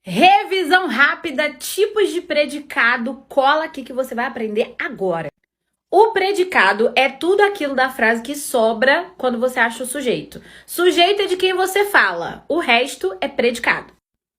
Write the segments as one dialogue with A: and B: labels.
A: Revisão rápida, tipos de predicado, cola aqui que você vai aprender agora. O predicado é tudo aquilo da frase que sobra quando você acha o sujeito. Sujeito é de quem você fala, o resto é predicado.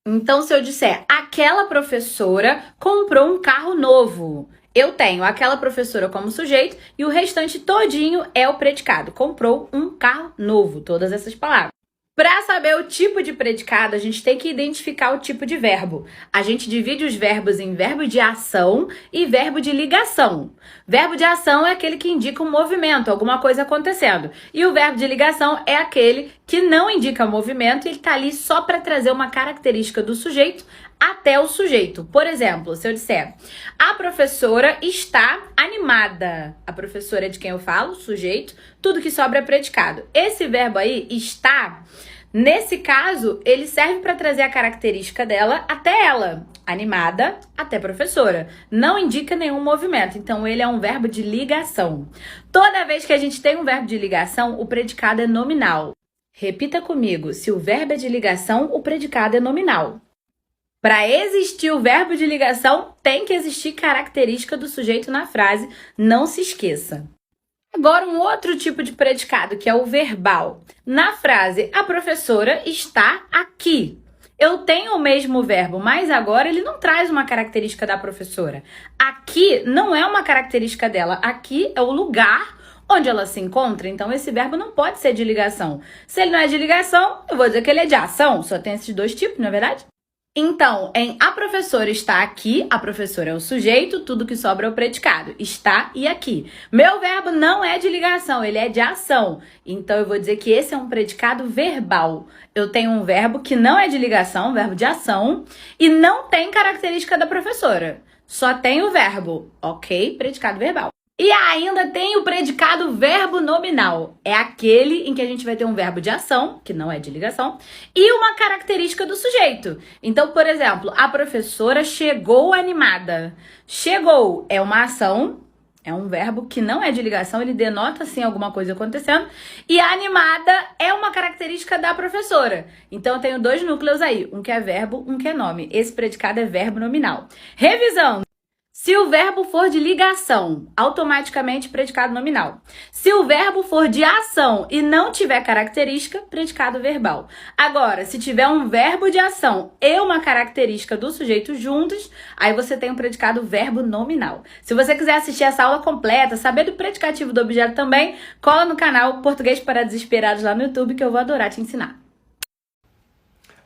A: Então, se eu disser, aquela professora comprou um carro novo, eu tenho aquela professora como sujeito e o restante todinho é o predicado. Comprou um carro novo, todas essas palavras. Para saber o tipo de predicado, a gente tem que identificar o tipo de verbo. A gente divide os verbos em verbo de ação e verbo de ligação. Verbo de ação é aquele que indica um movimento, alguma coisa acontecendo. E o verbo de ligação é aquele que não indica movimento e ele está ali só para trazer uma característica do sujeito até o sujeito. Por exemplo, se eu disser, a professora está animada. A professora é de quem eu falo, sujeito, tudo que sobra é predicado. Esse verbo aí, está, nesse caso, ele serve para trazer a característica dela até ela. Animada até professora. Não indica nenhum movimento, então ele é um verbo de ligação. Toda vez que a gente tem um verbo de ligação, o predicado é nominal. Repita comigo, se o verbo é de ligação, o predicado é nominal. Para existir o verbo de ligação, tem que existir característica do sujeito na frase, não se esqueça. Agora, um outro tipo de predicado, que é o verbal. Na frase, a professora está aqui. Eu tenho o mesmo verbo, mas agora ele não traz uma característica da professora. Aqui não é uma característica dela, aqui é o lugar onde ela se encontra, então esse verbo não pode ser de ligação. Se ele não é de ligação, eu vou dizer que ele é de ação, só tem esses dois tipos, não é verdade? Então, em a professora está aqui, a professora é o sujeito, tudo que sobra é o predicado. Está e aqui. Meu verbo não é de ligação, ele é de ação. Então, eu vou dizer que esse é um predicado verbal. Eu tenho um verbo que não é de ligação, um verbo de ação, e não tem característica da professora. Só tem o verbo, ok? Predicado verbal. E ainda tem o predicado verbo nominal. É aquele em que a gente vai ter um verbo de ação, que não é de ligação, e uma característica do sujeito. Então, por exemplo, a professora chegou animada. Chegou é uma ação, é um verbo que não é de ligação, ele denota, sim, alguma coisa acontecendo. E a animada é uma característica da professora. Então, eu tenho dois núcleos aí, um que é verbo, um que é nome. Esse predicado é verbo nominal. Revisão. Se o verbo for de ligação, automaticamente predicado nominal. Se o verbo for de ação e não tiver característica, predicado verbal. Agora, se tiver um verbo de ação e uma característica do sujeito juntos, aí você tem um predicado verbo nominal. Se você quiser assistir essa aula completa, saber do predicativo do objeto também, cola no canal Português para Desesperados lá no YouTube que eu vou adorar te ensinar.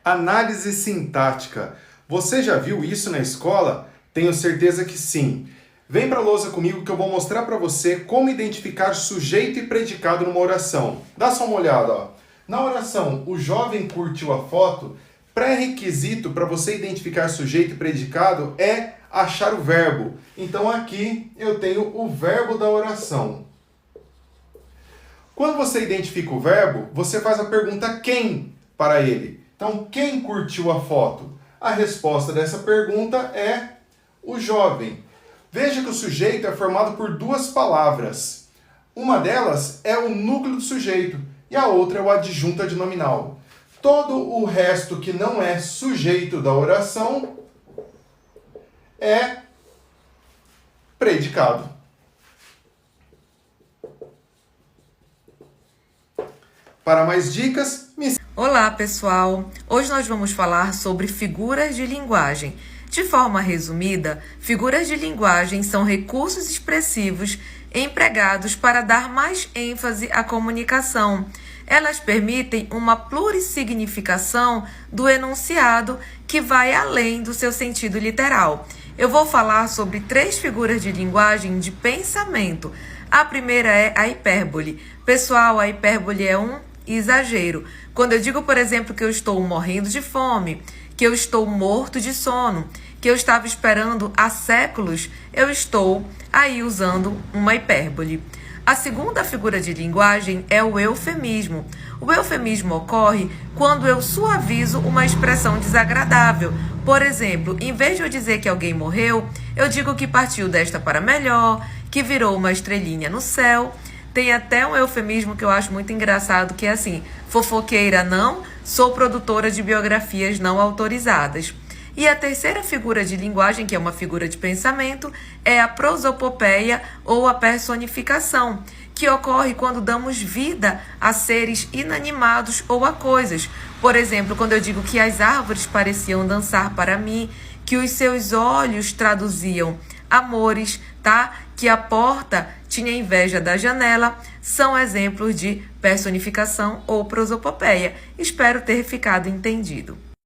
B: Análise sintática. Você já viu isso na escola? Tenho certeza que sim. Vem para a lousa comigo que eu vou mostrar para você como identificar sujeito e predicado numa oração. Dá só uma olhada, ó. Na oração, o jovem curtiu a foto. Pré-requisito para você identificar sujeito e predicado é achar o verbo. Então aqui eu tenho o verbo da oração. Quando você identifica o verbo, você faz a pergunta quem para ele. Então, quem curtiu a foto? A resposta dessa pergunta é o jovem. Veja que o sujeito é formado por duas palavras. Uma delas é o núcleo do sujeito e a outra é o adjunto adnominal. Todo o resto que não é sujeito da oração é predicado. Para mais dicas, me...
C: Olá, pessoal! Hoje nós vamos falar sobre figuras de linguagem. De forma resumida, figuras de linguagem são recursos expressivos empregados para dar mais ênfase à comunicação. Elas permitem uma plurissignificação do enunciado que vai além do seu sentido literal. Eu vou falar sobre 3 figuras de linguagem de pensamento. A primeira é a hipérbole. Pessoal, a hipérbole é um exagero. Quando eu digo, por exemplo, que eu estou morrendo de fome, que eu estou morto de sono, que eu estava esperando há séculos, eu estou aí usando uma hipérbole. A segunda figura de linguagem é o eufemismo. O eufemismo ocorre quando eu suavizo uma expressão desagradável. Por exemplo, em vez de eu dizer que alguém morreu, eu digo que partiu desta para melhor, que virou uma estrelinha no céu. Tem até um eufemismo que eu acho muito engraçado, que é assim: fofoqueira não, sou produtora de biografias não autorizadas. E a terceira figura de linguagem, que é uma figura de pensamento, é a prosopopeia ou a personificação, que ocorre quando damos vida a seres inanimados ou a coisas. Por exemplo, quando eu digo que as árvores pareciam dançar para mim, que os seus olhos traduziam amores, tá? Que a porta tinha inveja da janela, são exemplos de personificação ou prosopopeia. Espero ter ficado entendido.